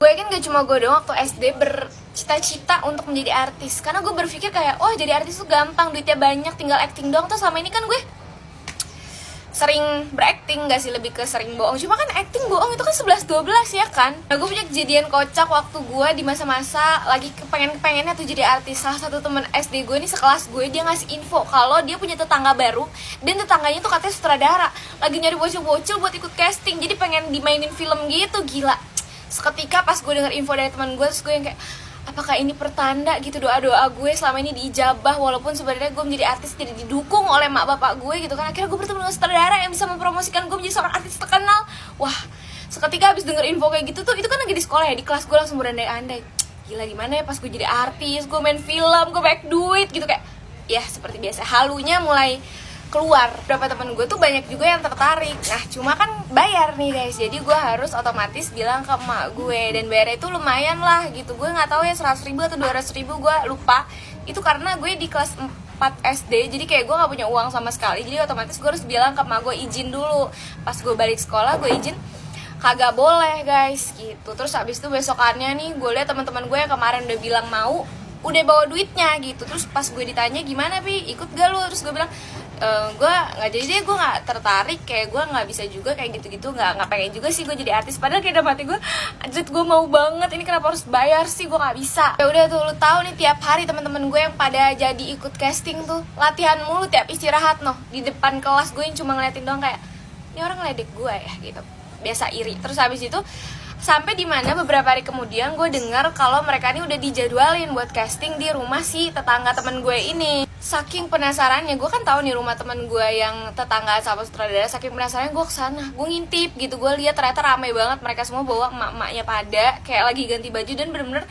Gue kan gak cuma gue doang waktu SD bercita-cita untuk menjadi artis. Karena gue berpikir kayak, oh jadi artis tuh gampang, duitnya banyak, tinggal acting doang. Tuh selama ini kan gue sering berakting, gak sih, lebih ke sering bohong. Cuma kan acting bohong itu kan 11-12 ya kan. Nah gue punya kejadian kocak waktu gue di masa-masa lagi kepengen-kepengennya tuh jadi artis. Salah satu temen SD gue nih sekelas gue, dia ngasih info kalau dia punya tetangga baru, dan tetangganya tuh katanya sutradara, lagi nyari bocil-bocil buat ikut casting, jadi pengen dimainin film gitu. Gila. Seketika pas gue denger info dari teman gue, terus gue yang kayak, apakah ini pertanda gitu doa-doa gue selama ini diijabah, walaupun sebenarnya gue menjadi artis tidak didukung oleh mak bapak gue gitu kan. Akhirnya gue bertemu dengan sutradara yang bisa mempromosikan gue menjadi seorang artis terkenal. Wah, seketika habis denger info kayak gitu tuh, itu kan lagi di sekolah ya, di kelas gue langsung berandai-andai, gila gimana ya pas gue jadi artis, gue main film, gue banyak duit gitu. Kayak ya seperti biasa, halunya mulai keluar. Beberapa temen gue tuh banyak juga yang tertarik. Nah cuma kan bayar nih guys, jadi gue harus otomatis bilang ke emak gue, dan bayarnya itu lumayan lah gitu. Gue nggak tahu ya 100.000 atau 200.000, gue lupa. Itu karena gue di kelas 4 SD, jadi kayak gue nggak punya uang sama sekali. Jadi otomatis gue harus bilang ke emak gue izin dulu. Pas gue balik sekolah gue izin, kagak boleh guys gitu. Terus habis itu besokannya nih gue lihat teman-teman gue yang kemarin udah bilang mau, udah bawa duitnya gitu. Terus pas gue ditanya gimana Pi, ikut gak lu? Terus gue bilang gue nggak jadi deh, gue nggak tertarik, kayak gue nggak bisa juga kayak gitu-gitu, nggak pengen juga sih gue jadi artis. Padahal kayak dalam hati gue, anjir gue mau banget, ini kenapa harus bayar sih, gue nggak bisa. Ya udah tuh, lu tahu nih tiap hari teman-teman gue yang pada jadi ikut casting tuh latihan mulu tiap istirahat noh di depan kelas. Gue yang cuma ngeliatin doang kayak, ini orang ngeledek gue ya gitu, biasa iri. Terus habis itu sampai dimana beberapa hari kemudian gue dengar kalau mereka ini udah dijadwalin buat casting di rumah si tetangga temen gue ini. Saking penasarannya, gue kan tahu nih rumah temen gue yang tetangga sama sutradara. Saking penasarannya gue kesana, gue ngintip gitu. Gue lihat ternyata ramai banget, mereka semua bawa emak-emaknya pada kayak lagi ganti baju, dan bener-bener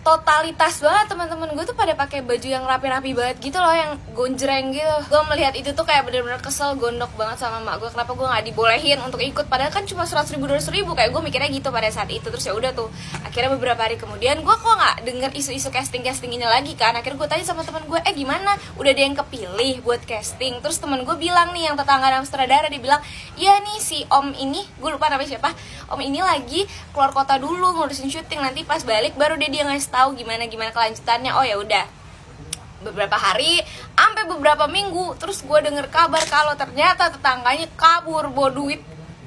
totalitas banget teman-teman gue tuh pada pakai baju yang rapi-rapi banget gitu loh, yang gonjreng gitu. Gue melihat itu tuh kayak bener-bener kesel, gondok banget sama mak gue, kenapa gue nggak dibolehin untuk ikut, padahal kan cuma 100.000 200.000, kayak gue mikirnya gitu pada saat itu. Terus ya udah tuh, akhirnya beberapa hari kemudian gue kok nggak denger isu-isu casting ini lagi kan. Akhirnya gue tanya sama teman gue, gimana, udah ada yang kepilih buat casting? Terus teman gue bilang nih, yang tetangga dan sutradara, dia bilang, iya nih si om ini, gue lupa namanya siapa, om ini lagi keluar kota dulu ngurusin syuting, nanti pas balik baru dia ngasih tahu gimana kelanjutannya. Oh ya udah, beberapa hari sampai beberapa minggu, terus gue denger kabar kalau ternyata tetangganya kabur bawa duit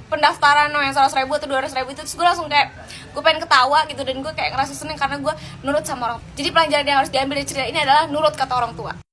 pendaftaran yang 100.000 atau 200.000 itu. Terus gue langsung kayak, gue pengen ketawa gitu, dan gue kayak ngerasa seneng karena gue nurut sama orang. Jadi pelajaran yang harus diambil dari cerita ini adalah nurut kata orang tua.